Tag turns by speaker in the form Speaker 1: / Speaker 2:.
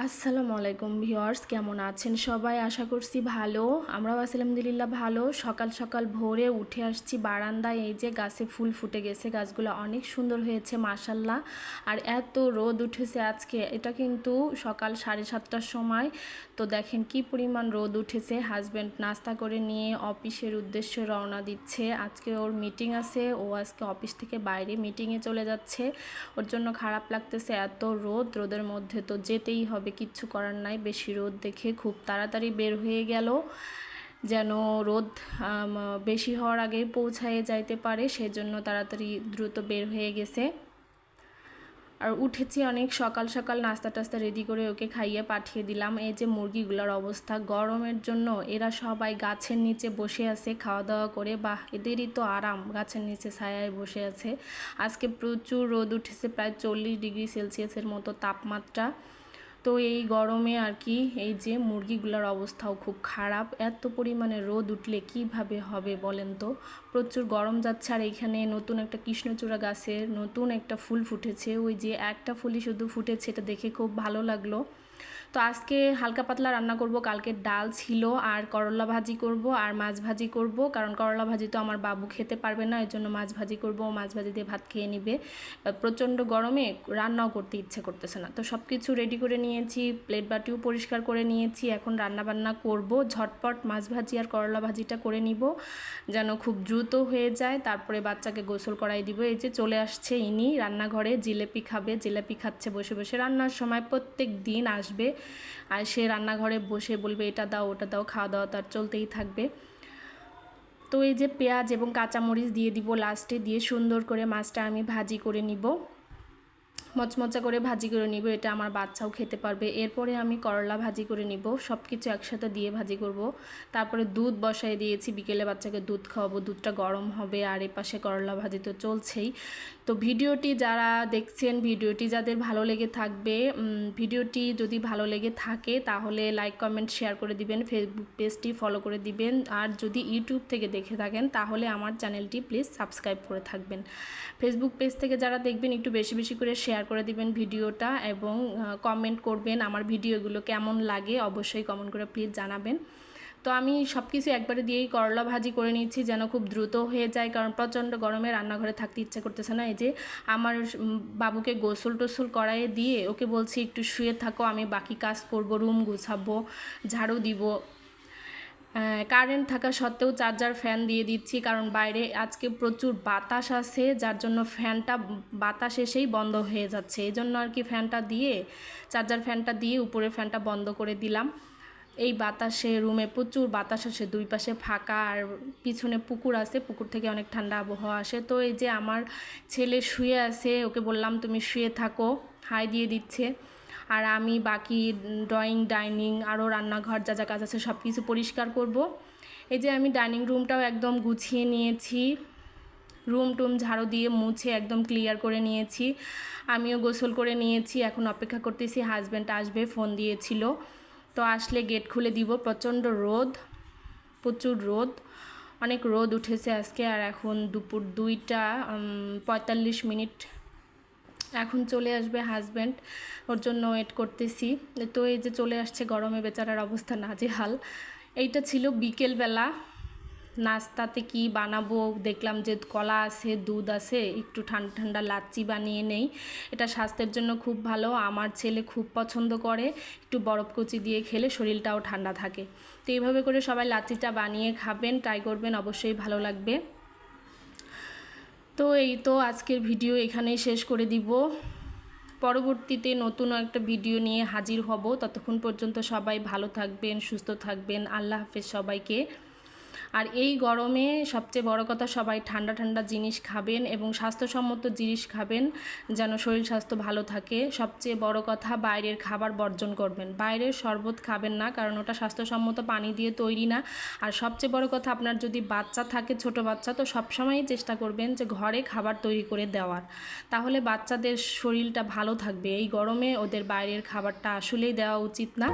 Speaker 1: আসসালামু আলাইকুম ভিউয়ার্স, কেমন আছেন সবাই? আশা করছি ভালো। আমরাও আছি আলহামদুলিল্লাহ ভালো। সকাল সকাল ভোরে উঠে আসছি বারান্দায়। এই যে গাছে ফুল ফুটে গেছে, গাছগুলো অনেক সুন্দর হয়েছে মাশাল্লাহ। আর এত রোদ উঠেছে আজকে, এটা কিন্তু সকাল 7:30টার সময়। তো দেখেন কি পরিমাণ রোদ উঠেছে। হাজব্যান্ড নাস্তা করে নিয়ে অফিসের উদ্দেশ্যে রওনা দিচ্ছে। আজকে ওর মিটিং আছে, ও আজকে অফিস থেকে বাইরে মিটিংয়ে চলে যাচ্ছে। ওর জন্য খারাপ লাগতেছে, এত রোদের মধ্যে তো যেতেই হবে, কিচ্ছু করার নাই। বেশি রোদ দেখে খুব তাড়াতাড়ি বের হয়ে গেল, যেন রোদ বেশি হওয়ার আগেই পৌঁছায় যাইতে পারে, সেজন্য তাড়াতাড়ি দ্রুত বের হয়ে গেছে। আর উঠেছি অনেক সকাল সকাল, নাস্তা টাস্তা রেডি করে ওকে খাইয়ে পাঠিয়ে দিলাম। এই যে মুরগিগুলোর অবস্থা, গরমের জন্য এরা সবাই গাছের নিচে বসে আছে খাওয়া দাওয়া করে। বাহ, এদেরই তো আরাম, গাছের নিচে ছায়ায় বসে আছে। আজকে প্রচুর রোদ উঠেছে, প্রায় 40°C মতো তাপমাত্রা। তো এই গরমে আর কি, এই যে মুরগিগুলোর অবস্থাও খুব খারাপ। এত পরিমাণে রোদ উঠলে কিভাবে হবে বলেন তো? প্রচুর গরম যাচ্ছে। আর এখানে নতুন একটা কৃষ্ণচূড়া গাছের নতুন একটা ফুল ফুটেছে, ওই যে একটা ফুলই শুধু ফুটেছে, এটা দেখে খুব ভালো লাগলো। তো আজকে হালকা পাতলা রান্না করব। কালকে ডাল ছিল, আর করলা ভাজি করব, আর মাছ ভাজি করব। কারণ করলা ভাজি তো আমার বাবু খেতে পারবে না, এর জন্য মাছ ভাজি করব। মাছ ভাজি দিয়ে ভাত খেয়ে নিবে। প্রচণ্ড গরমে রান্নাও করতে ইচ্ছে করতেছে না। তো সব কিছু রেডি করে নিয়েছি, প্লেট বাটিও পরিষ্কার করে নিয়েছি। এখন রান্না বান্না করব, ঝটপট মাছ ভাজি আর করলা ভাজিটা করে নিব, যেন খুব দ্রুত হয়ে যায়। তারপরে বাচ্চাকে গোসল করাই দিব। এই যে চলে আসছে ইনি রান্নাঘরে, জিলেপি খাবে। জিলেপি খাচ্ছে বসে বসে। রান্নার সময় প্রত্যেক দিন আসবে, আর সে রান্নাঘরে বসে বলবে এটা দাও ওটা দাও, খাওয়া দাওয়া তার চলতেই থাকবে। তো এই যে পেঁয়াজ এবং কাঁচামরিচ দিয়ে দিব লাস্টে, দিয়ে সুন্দর করে মাছটা আমি ভাজি করে নিব, মচমচা করে ভাজি করে নিব। এটা আমার বাচ্চাও খেতে পারবে। এরপরে আমি করলা ভাজি করে নিব, সব কিছু একসাথে দিয়ে ভাজি করব। তারপরে দুধ বসাই দিয়েছি, বিকেলে বাচ্চাকে দুধ খাওয়াবো, দুধটা গরম হবে। আর এপাশে করলা ভাজি তো চলছেই। তো ভিডিওটি যারা দেখছেন, ভিডিওটি যাদের ভালো লেগে থাকবে, ভিডিওটি যদি ভালো লেগে থাকে তাহলে লাইক কমেন্ট শেয়ার করে দিবেন, ফেসবুক পেজটি ফলো করে দিবেন। আর যদি ইউটিউব থেকে দেখে থাকেন তাহলে আমার চ্যানেলটি প্লিজ সাবস্ক্রাইব করে থাকবেন। ফেসবুক পেজ থেকে যারা দেখবেন একটু বেশি বেশি করে শেয়ার করে দিবেন ভিডিওটা, এবং কমেন্ট করবেন আমার ভিডিওগুলো কেমন লাগে, অবশ্যই কমেন্ট করে প্লিজ জানাবেন। তো আমি সব কিছু একবারে দিয়েই করলা ভাজি করে নিচ্ছি, যেন খুব দ্রুত হয়ে যায়, কারণ প্রচণ্ড গরমে রান্নাঘরে থাকতে ইচ্ছে করতেছে না। এই যে আমার বাবুকে গোসল টোসল করাইয়ে দিয়ে ওকে বলছি একটু শুয়ে থাকো, আমি বাকি কাজ করব, রুম গুছাবো, ঝাড়ু দিব। কারেন্ট থাকা সত্ত্বেও চার্জার ফ্যান দিয়ে দিচ্ছি, কারণ বাইরে আজকে প্রচুর বাতাস আছে, যার জন্য ফ্যানটা বাতাস এসেই বন্ধ হয়ে যাচ্ছে। এই জন্য আর কি ফ্যানটা দিয়ে, চার্জার ফ্যানটা দিয়ে উপরে ফ্যানটা বন্ধ করে দিলাম। এই বাতাসে রুমে প্রচুর বাতাস আসে, দুই পাশে ফাঁকা, আর পিছনে পুকুর আছে, পুকুর থেকে অনেক ঠান্ডা আবহাওয়া আসে। তো এই যে আমার ছেলে শুয়ে আছে, ওকে বললাম তুমি শুয়ে থাকো, হাই দিয়ে দিচ্ছে। আর আমি বাকি ড্রয়িং, ডাইনিং, আরও রান্নাঘর যা যা কাজ আছে সব কিছু পরিষ্কার করব। এই যে আমি ডাইনিং রুমটাও একদম গুছিয়ে নিয়েছি, রুম টুম ঝাড়ু দিয়ে মুছে একদম ক্লিয়ার করে নিয়েছি। আমিও গোসল করে নিয়েছি, এখন অপেক্ষা করতেছি হাজব্যান্ড আসবে, ফোন দিয়েছিল। তো আসলে গেট খুলে দিব। প্রচণ্ড রোদ, প্রচুর রোদ, অনেক রোদ উঠেছে আজকে। আর এখন দুপুর 2:45, এখন চলে আসবে হাজব্যান্ড, ওর জন্য ওয়েট করতেছি। তো এই যে চলে আসছে, গরমে বেচারার অবস্থা নাজেহাল। এইটা ছিল বিকেলবেলা। নাস্তাতে কি বানাবো দেখলাম যে কলা আছে, দুধ আছে, একটু ঠান্ডা ঠান্ডা লাচ্ছি বানিয়ে নেই। এটা স্বাস্থ্যের জন্য খুব ভালো, আমার ছেলে খুব পছন্দ করে। একটু বরফ কুচি দিয়ে খেলে শরীরটাও ঠান্ডা থাকে। তো এইভাবে করে সবাই লাচ্ছিটা বানিয়ে খাবেন, ট্রাই করবেন, অবশ্যই ভালো লাগবে। তো এই তো আজকের ভিডিও এখানেই শেষ করে দিব। পরবর্তীতে নতুন একটা ভিডিও নিয়ে হাজির হব। ততক্ষণ পর্যন্ত সবাই ভালো থাকবেন, সুস্থ থাকবেন। আল্লাহ হাফেজ সবাইকে। আর এই গরমে সবচেয়ে বড় কথা, সবাই ঠান্ডা ঠান্ডা জিনিস খাবেন এবং স্বাস্থ্যসম্মত জিনিস খাবেন, যেন শরীর স্বাস্থ্য ভালো থাকে। সবচেয়ে বড় কথা, বাইরের খাবার বর্জন করবেন। বাইরের শরবত খাবেন না, কারণ ওটা স্বাস্থ্যসম্মত পানি দিয়ে তৈরি না। আর সবচেয়ে বড় কথা, আপনার যদি বাচ্চা থাকে, ছোট বাচ্চা, তো সবসময়ই চেষ্টা করবেন যে ঘরে খাবার তৈরি করে দেওয়ার, তাহলে বাচ্চাদের শরীরটা ভালো থাকবে। এই গরমে ওদের বাইরের খাবারটা আসলেই দেওয়া উচিত না।